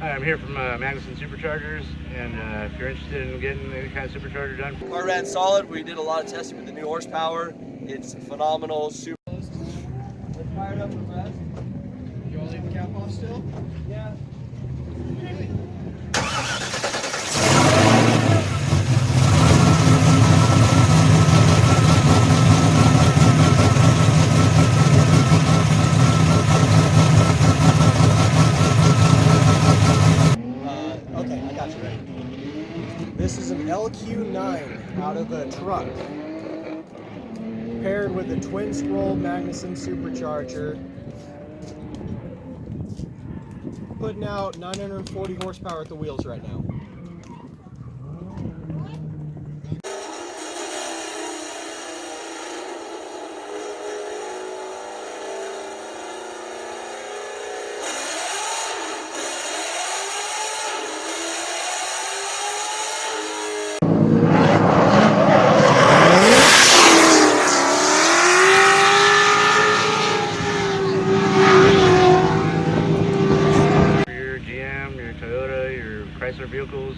Hi, I'm here from Magnuson Superchargers, and if you're interested in getting any kind of supercharger done. Car ran solid. We did a lot of testing with the new horsepower. It's phenomenal. Super. Let's fire it up for rest. You want to leave the cap off still? Yeah. Okay, I got you ready. This is an LQ9 out of a truck, paired with a twin scroll Magnuson Supercharger, putting out 940 horsepower at the wheels right now. Chrysler vehicles,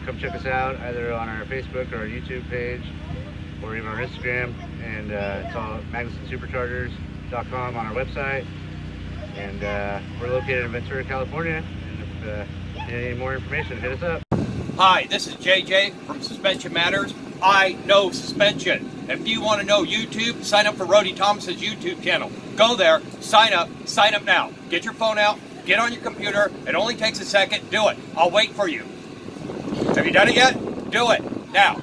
come check us out either on our Facebook or our YouTube page or even our Instagram, and it's all MagnusonSuperchargers.com on our website, and we're located in Ventura, California, and if you need any more information, hit us up. Hi, this is JJ from Suspension Matters. I know suspension. If you want to know YouTube, sign up for Rody Thomas's YouTube channel. Go there, sign up now. Get your phone out, get on your computer. It only takes a second. Do it. I'll wait for you. Have you done it yet? Do it now.